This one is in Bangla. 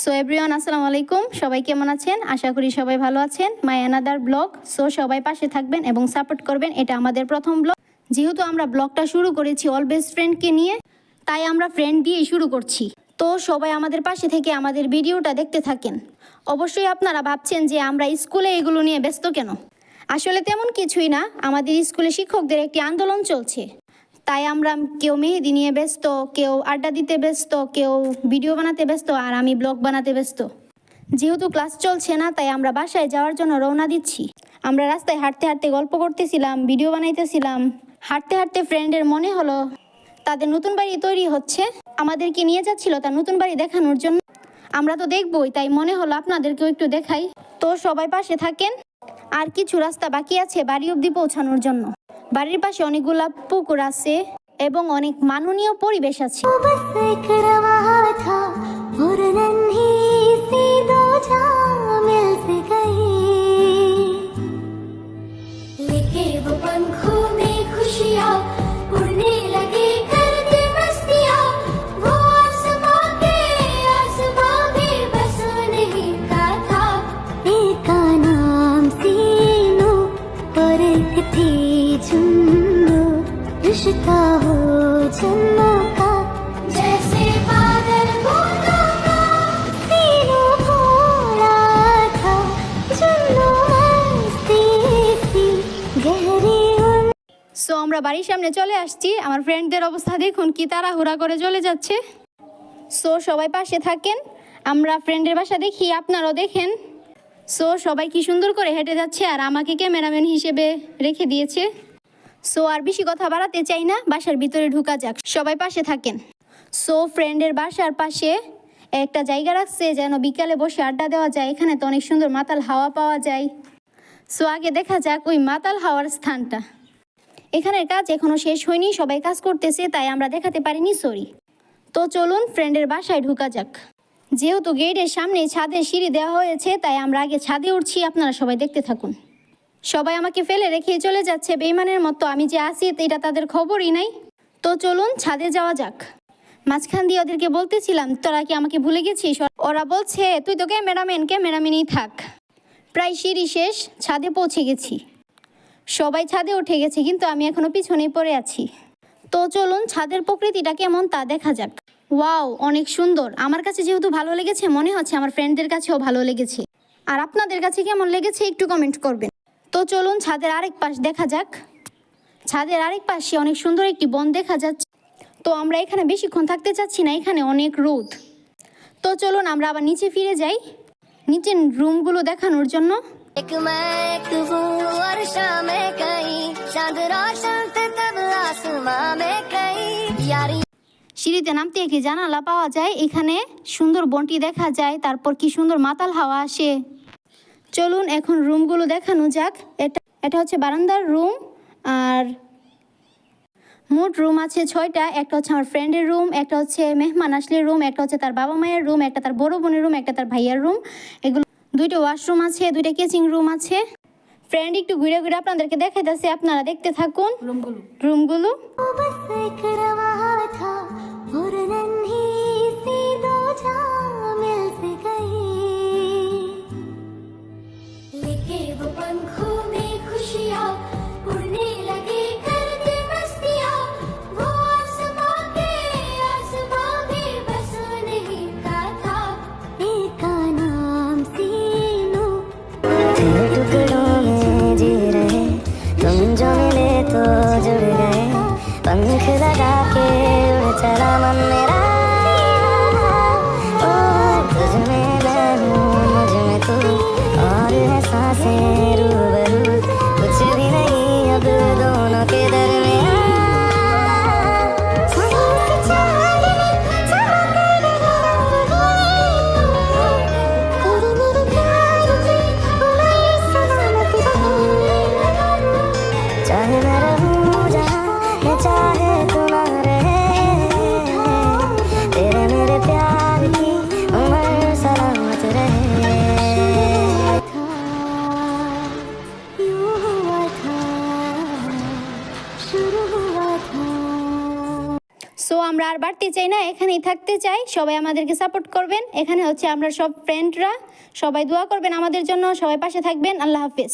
সো এভরিওয়ান, আসসালামু আলাইকুম। সবাই কেমন আছেন? আশা করি সবাই ভালো আছেন। My another blog. সো সবাই পাশে থাকবেন এবং সাপোর্ট করবেন। এটা আমাদের প্রথম ব্লগ। যেহেতু আমরা ব্লগটা শুরু করেছি অল বেস্ট ফ্রেন্ডকে নিয়ে, তাই আমরা ফ্রেন্ড দিয়েই শুরু করছি। তো সবাই আমাদের পাশে থেকে আমাদের ভিডিওটা দেখতে থাকেন। অবশ্যই আপনারা ভাবছেন যে আমরা স্কুলে এগুলো নিয়ে ব্যস্ত কেন। আসলে তেমন কিছুই না, আমাদের স্কুলে শিক্ষকদের একটি আন্দোলন চলছে, তাই আমরা কেউ মেহেদি নিয়ে ব্যস্ত, কেউ আড্ডা দিতে ব্যস্ত, কেউ ভিডিও বানাতে ব্যস্ত, আর আমি ব্লগ বানাতে ব্যস্ত। যেহেতু ক্লাস চলছে না, তাই আমরা বাসায় যাওয়ার জন্য রওনা দিচ্ছি। আমরা রাস্তায় হাঁটতে হাঁটতে গল্প করতেছিলাম, ভিডিও বানাইতেছিলাম। হাঁটতে হাঁটতে ফ্রেন্ডের মনে হলো তাদের নতুন বাড়ি তৈরি হচ্ছে, আমাদেরকে নিয়ে যাচ্ছিল তার নতুন বাড়ি দেখানোর জন্য। আমরা তো দেখবই, তাই মনে হলো আপনাদেরকেও একটু দেখাই। তো সবাই পাশে থাকেন। আর কিছু রাস্তা বাকি আছে বাড়ি অবধি পৌঁছানোর জন্য। বাড়ির পাশে অনেকগুলা পুকুর আছে এবং অনেক মাননীয় পরিবেশ আছে। रिश्ता हो जन्मों का, जैसे बादल बूंदों का तीनों भोला था, जन्नों मस्ती सी गहरी उन। সো আমরা বাড়ির সামনে চলে আসছি। আমার ফ্রেন্ডদের অবস্থা দেখুন, কি তাড়াহুড়া করে চলে যাচ্ছে। সো সবাই পাশে থাকেন। আমরা ফ্রেন্ডের বাসা দেখি, আপনারাও দেখেন। সো সবাই কি সুন্দর করে হেঁটে যাচ্ছে, আর আমাকে ক্যামেরাম্যান হিসেবে রেখে দিয়েছে। সো আর বেশি কথা বাড়াতে চাই না, বাসার ভিতরে ঢুকা যাক। সবাই পাশে থাকেন। সো ফ্রেন্ডের বাসার পাশে একটা জায়গা রাখছে যেন বিকালে বসে আড্ডা দেওয়া যায়। এখানে তো অনেক সুন্দর মাতাল হাওয়া পাওয়া যায়। সো আগে দেখা যাক ওই মাতাল হাওয়ার স্থানটা। এখানের কাজ এখনও শেষ হয়নি, সবাই কাজ করতেছে, তাই আমরা দেখাতে পারিনি, সরি। তো চলুন ফ্রেন্ডের বাসায় ঢুকা যাক। যেহেতু গেটের সামনে ছাদে সিঁড়ি দেওয়া হয়েছে, তাই আমরা আগে ছাদে উঠছি, আপনারা সবাই দেখতে থাকুন। সবাই আমাকে ফেলে রেখে চলে যাচ্ছে বেইমানের মতো, আমি যে আসি এটা তাদের খবরই নাই। তো চলুন ছাদে যাওয়া যাক। মাঝখান দিয়ে ওদেরকে বলতেছিলাম, তোরা কি আমাকে ভুলে গেছিস? ওরা বলছে, তুই তো ক্যামেরাম্যানই থাক। প্রায় সিঁড়ি শেষ, ছাদে পৌঁছে গেছি। সবাই ছাদে উঠে গেছে, কিন্তু আমি এখনো পিছনেই পড়ে আছি। তো চলুন ছাদের প্রকৃতিটা কেমন তা দেখা যাক। ওয়াও, অনেক সুন্দর। আমার কাছে যেহেতু ভালো লেগেছে, মনে হচ্ছে আমার ফ্রেন্ডদের কাছেও ভালো লেগেছে। আর আপনাদের কাছে কেমন লেগেছে একটু কমেন্ট করবেন। তো চলুন ছাদের আরেক পাশ দেখা যাক। ছাদের আরেক পাশে অনেক সুন্দর একটি বন দেখা যাচ্ছে। তো আমরা এখানে বেশিক্ষণ থাকতে চাচ্ছি না, এখানে অনেক রোদ। তো চলুন আমরা আবার নিচে ফিরে যাই, নিচের রুমগুলো দেখানোর জন্য। সিঁড়িতে নামতে একটি জানালা পাওয়া যায়, এখানে সুন্দর বনটি দেখা যায়, তারপর কি সুন্দর মাতাল হাওয়া আসে। চলুন এখন রুমগুলো দেখানো যাক। এটা হচ্ছে বারান্দার রুম, আর মোট রুম আছে 6টা। একটা হচ্ছে আমার ফ্রেন্ডের রুম, একটা হচ্ছে মেহমান আসলের রুম, একটা হচ্ছে তার বাবা মায়ের রুম, একটা তার বড় বোনের রুম, একটা তার ভাইয়ার রুম। এগুলো 2টা ওয়াশরুম আছে, 2টা কিচেন রুম আছে। ফ্রেন্ড একটু ঘুরে ঘুরে আপনাদেরকে দেখাইতেছে, আপনারা দেখতে থাকুন রুমগুলো। पंख लगा के उड़ चला मन मेरा, ओ আর বাড়তে চাই না, এখানেই থাকতে চাই। সবাই আমাদেরকে সাপোর্ট করবেন। এখানে হচ্ছে আমরা সব ফ্রেন্ডরা, সবাই দোয়া করবেন আমাদের জন্য, সবাই পাশে থাকবেন। আল্লাহ হাফেজ।